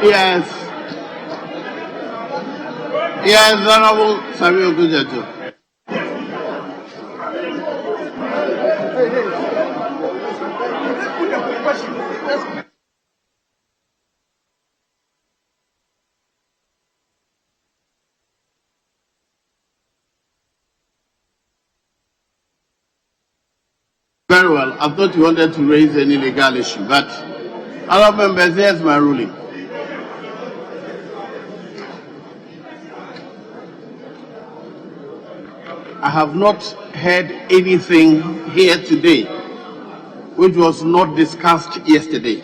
Yes. Yes, Honorable Samuel Kujato. Very well. I thought you wanted to raise any legal issue, but other members, here's my ruling. I have not heard anything here today which was not discussed yesterday.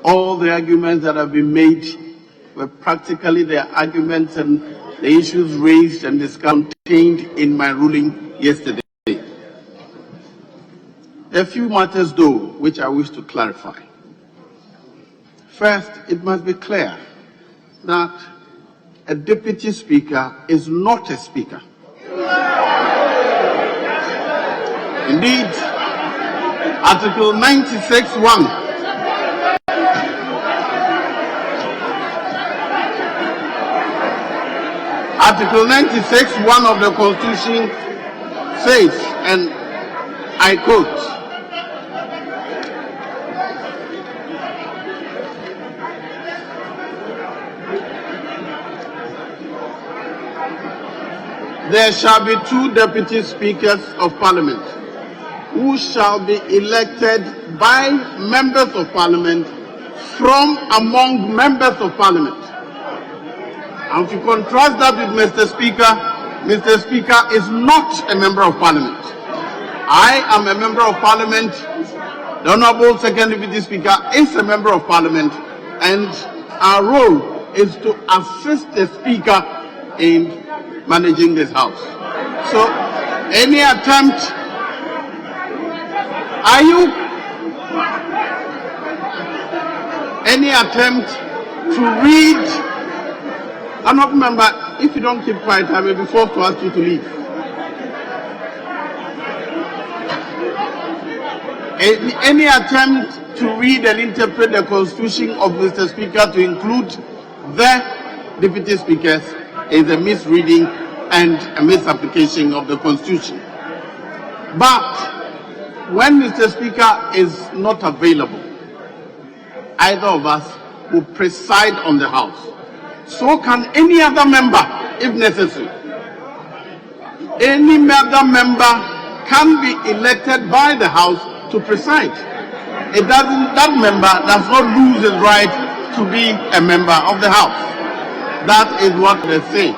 All the arguments that have been made were practically the arguments and the issues raised and discussed contained in my ruling yesterday. A few matters, though, which I wish to clarify. First, it must be clear that a deputy speaker is not a speaker. Indeed, Article 96(1) Article 96(1) of the Constitution says, and I quote, "There shall be 2 deputy speakers of Parliament, who shall be elected by members of Parliament from among members of Parliament." And to contrast that with Mr. Speaker is not a member of Parliament. I am a member of Parliament. The Honorable Second Deputy Speaker is a member of Parliament, and our role is to assist the Speaker in managing this House. So, any attempt, any attempt to read, I'm not a member, if you don't keep quiet, I will be forced to ask you to leave. Any attempt to read and interpret the Constitution of Mr. Speaker to include the Deputy Speakers is a misreading and a misapplication of the Constitution. But when Mr. Speaker is not available, either of us will preside on the House. So can any other member, if necessary. Any other member can be elected by the House to preside. That member does not lose his right to be a member of the House. That is what they say.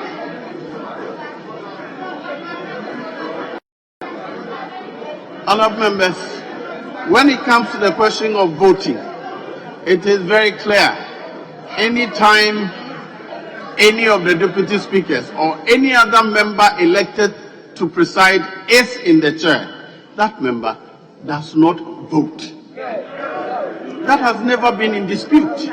Honourable members, when it comes to the question of voting, it is very clear. Anytime any of the deputy speakers or any other member elected to preside is in the chair, that member does not vote. That has never been in dispute.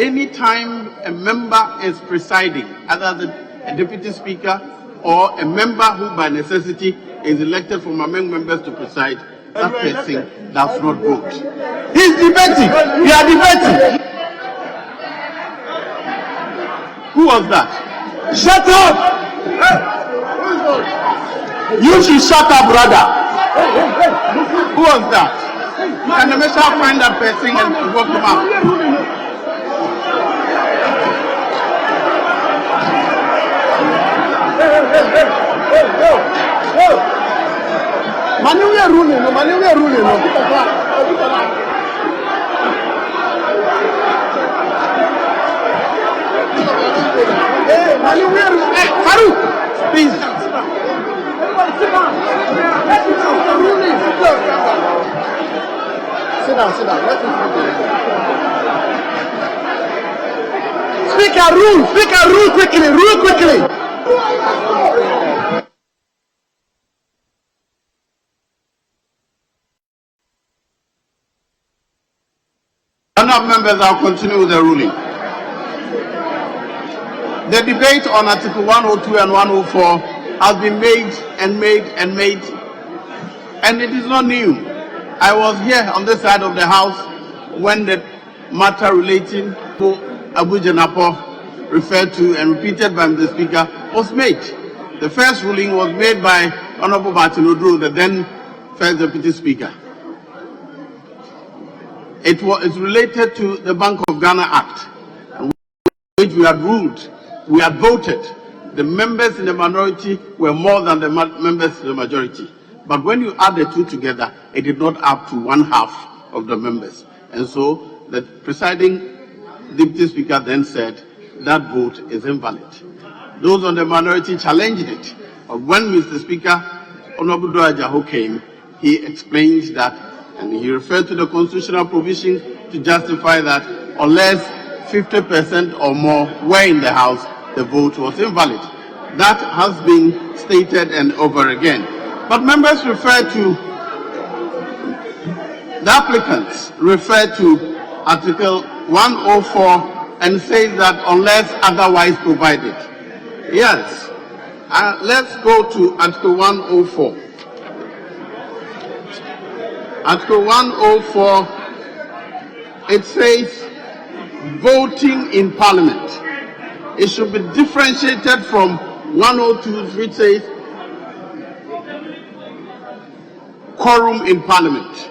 Anytime a member is presiding, either a deputy speaker or a member who by necessity is elected from among members to preside, that person does not vote. He's debating. We are debating. Who was that? Shut up! You should shut up, brother. Who was that? Can the minister find that person and vote him out? Manu, we are ruling. Hey, Farouk, please. Everybody sit down. Sit down. Let him Speaker, rule quickly. Enough members, I'll continue with the ruling. The debate on Article 102 and 104 has been made, and it is not new. I was here on this side of the House when the matter relating to Abu Janapo referred to and repeated by the Speaker was made. The first ruling was made by Honorable Martin Odro, the then First Deputy Speaker. It's related to the Bank of Ghana Act, which we had ruled, we had voted. The members in the minority were more than the members in the majority. But when you add the two together, it did not add to 1/2 of the members. And so the presiding Deputy Speaker then said that vote is invalid. Those on the minority challenged it. But when Mr. Speaker, Honorable Doajaho came, he explained that, and he referred to the constitutional provision to justify that unless 50% or more were in the House, the vote was invalid. That has been stated and over again. But members refer to, the applicants refer to Article 104 and says that unless otherwise provided. Yes, let's go to Article 104. Article 104, it says voting in Parliament. It should be differentiated from 102, which says quorum in Parliament.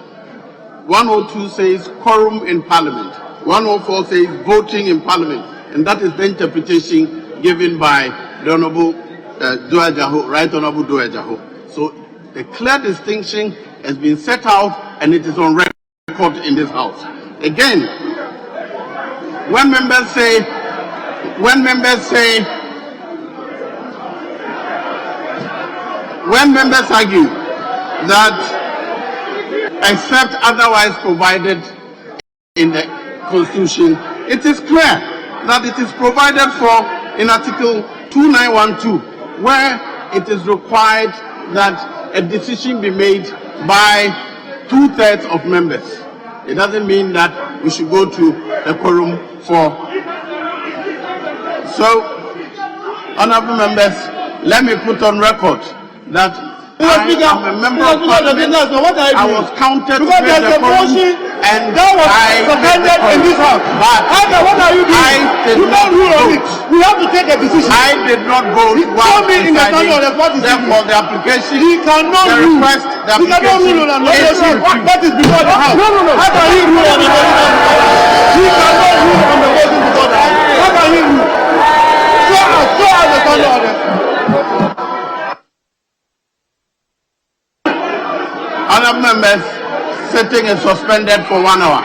102 says quorum in Parliament. 104 says voting in Parliament. And that is the interpretation given by the Honorable Doajaho, Right Honorable Doajaho. So the clear distinction has been set out and it is on record in this House. Again, when members argue that except otherwise provided in the Constitution, it is clear that it is provided for in Article 2912, where it is required that a decision be made by 2/3 of members. It doesn't mean that we should go to the quorum for. So, honorable members, let me put on record that I am a member of Parliament. I was counted to make the quorum, and that was suspended in this House. But what are you doing? You don't rule on it. We have to take a decision. I did not vote while deciding. Therefore, the application, the request, the application is refused. That is before the House. No. How can he rule on the voting? He cannot rule on the voting before the House. How can he rule? So as the standard order. Other members, sitting is suspended for 1 hour.